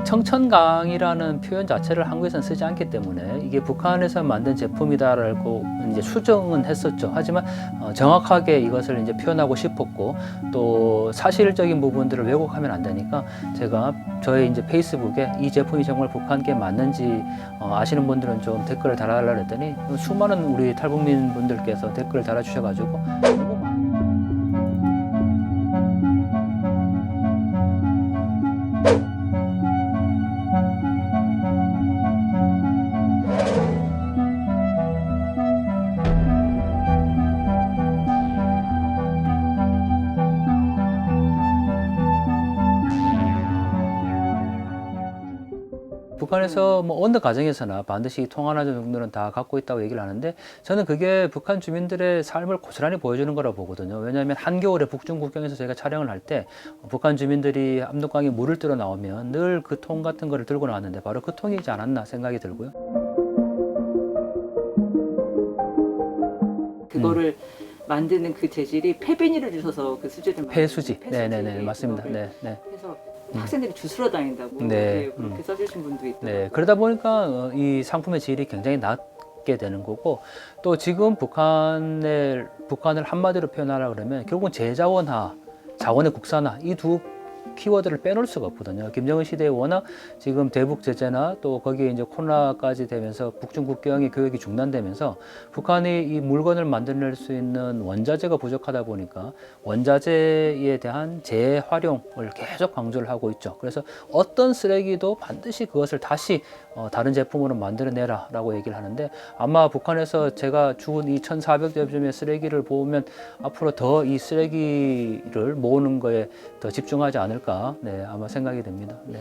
청천강이라는 표현 자체를 한국에서는 쓰지 않기 때문에 이게 북한에서 만든 제품이다라고 이제 추정은 했었죠. 하지만 정확하게 이것을 이제 표현하고 싶었고, 또 사실적인 부분들을 왜곡하면 안 되니까 제가 저의 이제 페이스북에 이 제품이 정말 북한께 맞는지 아시는 분들은 좀 댓글을 달아달라 했더니 수많은 우리 탈북민 분들께서 댓글을 달아주셔가지고 너무 많은 북한에서 뭐 어느 가정에서나 반드시 통 하나 정도는 다 갖고 있다고 얘기를 하는데, 저는 그게 북한 주민들의 삶을 고스란히 보여주는 거라고 보거든요. 왜냐하면 한겨울에 북중 국경에서 저희가 촬영을 할 때 북한 주민들이 압록강에 물을 뜨러 나오면 늘 그 통 같은 거를 들고 나왔는데 바로 그 통이지 않았나 생각이 들고요. 그거를 만드는 그 재질이 폐비닐을 주셔서 그 수지를 폐수지. 폐수지. 네네네, 맞습니다. 네, 네. 해서 학생들이 주스러 다닌다고 네. 그렇게 써주신 분도 있고. 네, 그러다 보니까 이 상품의 질이 굉장히 낮게 되는 거고, 또 지금 북한을 한마디로 표현하라 그러면 결국은 제자원화, 자원의 국산화, 이 두 키워드를 빼놓을 수가 없거든요. 김정은 시대에 워낙 지금 대북 제재나 또 거기에 이제 코로나까지 되면서 북중 국경의 교역이 중단되면서 북한이 이 물건을 만들어낼 수 있는 원자재가 부족하다 보니까 원자재에 대한 재활용을 계속 강조를 하고 있죠. 그래서 어떤 쓰레기도 반드시 그것을 다시 다른 제품으로 만들어내라 라고 얘기를 하는데, 아마 북한에서 제가 죽은 이 1,400여 점의 쓰레기를 보면 앞으로 더 이 쓰레기를 모으는 거에 더 집중하지 않을까, 네, 아마 생각이 됩니다. 네.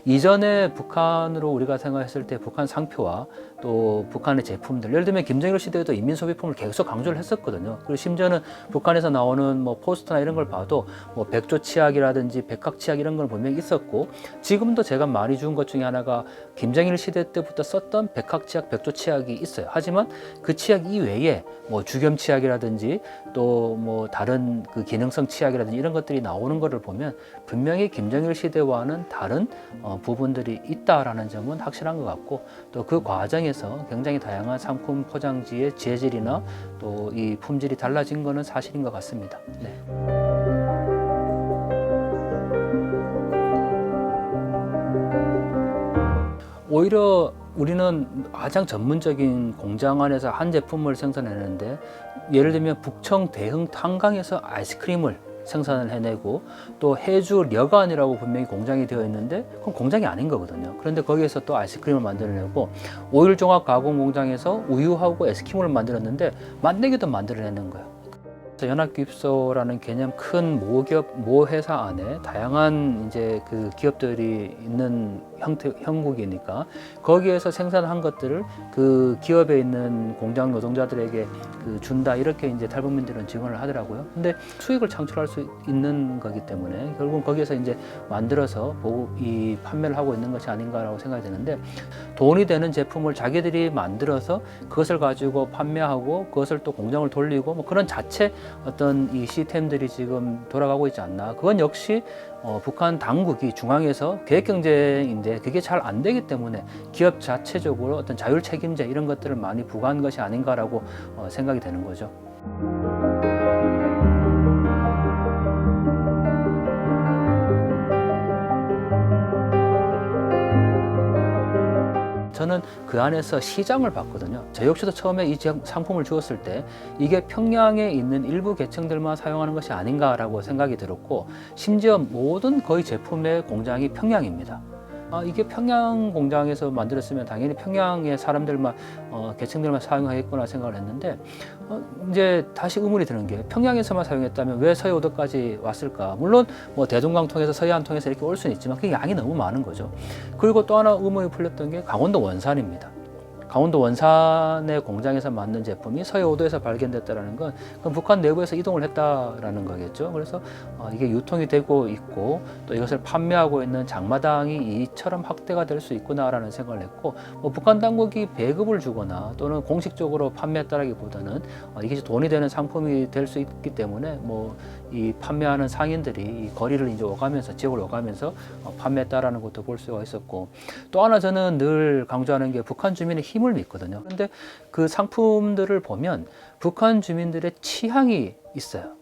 이전에 북한으로 우리가 생각했을 때 북한 상표와 또 북한의 제품들, 예를 들면 김정일 시대에도 인민 소비품을 계속 강조를 했었거든요. 그리고 심지어는 북한에서 나오는 뭐 포스터나 이런 걸 봐도 뭐 백조 치약이라든지 백학 치약 이런 걸 분명히 있었고, 지금도 제가 많이 준 것 중에 하나가 김정일 시대 때부터 썼던 백학 치약, 백조 치약이 있어요. 하지만 그 치약 이외에 뭐 주겸 치약이라든지 또 뭐 다른 그 기능성 치약이라든지 이런 것들이 나오는 것을 보면 분명히 김정일 시대와는 다른 부분들이 있다라는 점은 확실한 것 같고, 또 그 과정에서 굉장히 다양한 상품 포장지의 재질이나 또 이 품질이 달라진 것은 사실인 것 같습니다. 네. 오히려 우리는 가장 전문적인 공장 안에서 한 제품을 생산해내는데, 예를 들면 북청 대흥 탄강에서 아이스크림을 생산을 해내고, 또 해주 려간이라고 분명히 공장이 되어 있는데 그건 공장이 아닌 거거든요. 그런데 거기에서 또 아이스크림을 만들어내고, 오일 종합 가공 공장에서 우유하고 에스키모를 만들었는데 만내기도 만들어내는 거예요. 연합기업소라는 개념 큰 모 회사 안에 다양한 이제 그 기업들이 있는 형국이니까 거기에서 생산한 것들을 그 기업에 있는 공장 노동자들에게 준다, 이렇게 이제 탈북민들은 증언을 하더라고요. 근데 수익을 창출할 수 있는 거기 때문에 결국은 거기에서 이제 만들어서 이 판매를 하고 있는 것이 아닌가라고 생각이 드는데, 돈이 되는 제품을 자기들이 만들어서 그것을 가지고 판매하고 그것을 또 공장을 돌리고 뭐 그런 자체 어떤 이 시스템들이 지금 돌아가고 있지 않나. 그건 역시 북한 당국이 중앙에서 계획경제인데 그게 잘 안 되기 때문에 기업 자체적으로 어떤 자율 책임제 이런 것들을 많이 부과한 것이 아닌가라고 생각이 되는 거죠. 저는 그 안에서 시장을 봤거든요. 저 역시도 처음에 이 상품을 주었을 때 이게 평양에 있는 일부 계층들만 사용하는 것이 아닌가라고 생각이 들었고, 심지어 모든 거의 제품의 공장이 평양입니다. 이게 평양 공장에서 만들었으면 당연히 평양의 사람들만 계층들만 사용하겠구나 생각을 했는데 이제 다시 의문이 드는 게 평양에서만 사용했다면 왜 서해오도까지 왔을까? 물론 뭐 대동강 통해서 서해안 통해서 이렇게 올 수는 있지만 그 양이 너무 많은 거죠. 그리고 또 하나 의문이 풀렸던 게 강원도 원산입니다. 강원도 원산의 공장에서 만든 제품이 서해오도에서 발견됐다는 건 그럼 북한 내부에서 이동을 했다라는 거겠죠. 그래서 이게 유통이 되고 있고 또 이것을 판매하고 있는 장마당이 이처럼 확대가 될 수 있구나라는 생각을 했고 뭐 북한 당국이 배급을 주거나 또는 공식적으로 판매했다라기보다는 이게 돈이 되는 상품이 될 수 있기 때문에 뭐 이 판매하는 상인들이 이 거리를 이제 오가면서 지역을 오가면서 판매했다라는 것도 볼 수가 있었고 또 하나 저는 늘 강조하는 게 북한 주민의 힘을 믿거든요. 그런데 그 상품들을 보면 북한 주민들의 취향이 있어요.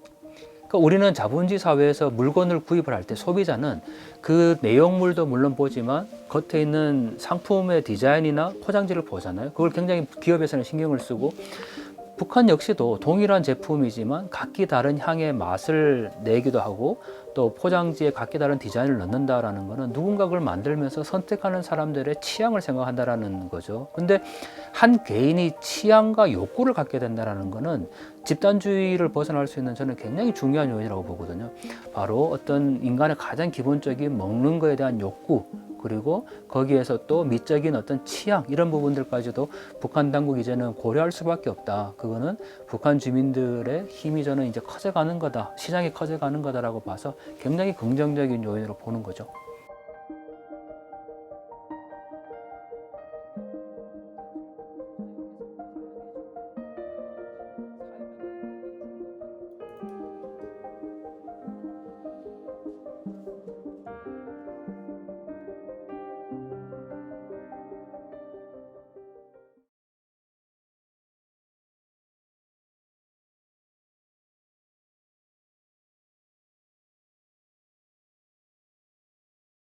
그러니까 우리는 자본주의 사회에서 물건을 구입을 할 때 소비자는 그 내용물도 물론 보지만 겉에 있는 상품의 디자인이나 포장지를 보잖아요. 그걸 굉장히 기업에서는 신경을 쓰고 북한 역시도 동일한 제품이지만 각기 다른 향의 맛을 내기도 하고 또 포장지에 각기 다른 디자인을 넣는다라는 것은 누군가 그걸 만들면서 선택하는 사람들의 취향을 생각한다라는 거죠. 근데 한 개인이 취향과 욕구를 갖게 된다라는 것은 집단주의를 벗어날 수 있는 저는 굉장히 중요한 요인이라고 보거든요. 바로 어떤 인간의 가장 기본적인 먹는 거에 대한 욕구 그리고 거기에서 또 미적인 어떤 취향 이런 부분들까지도 북한 당국이 이제는 고려할 수밖에 없다. 그거는 북한 주민들의 힘이 저는 이제 커져가는 거다. 시장이 커져가는 거다라고 봐서 굉장히 긍정적인 요인으로 보는 거죠.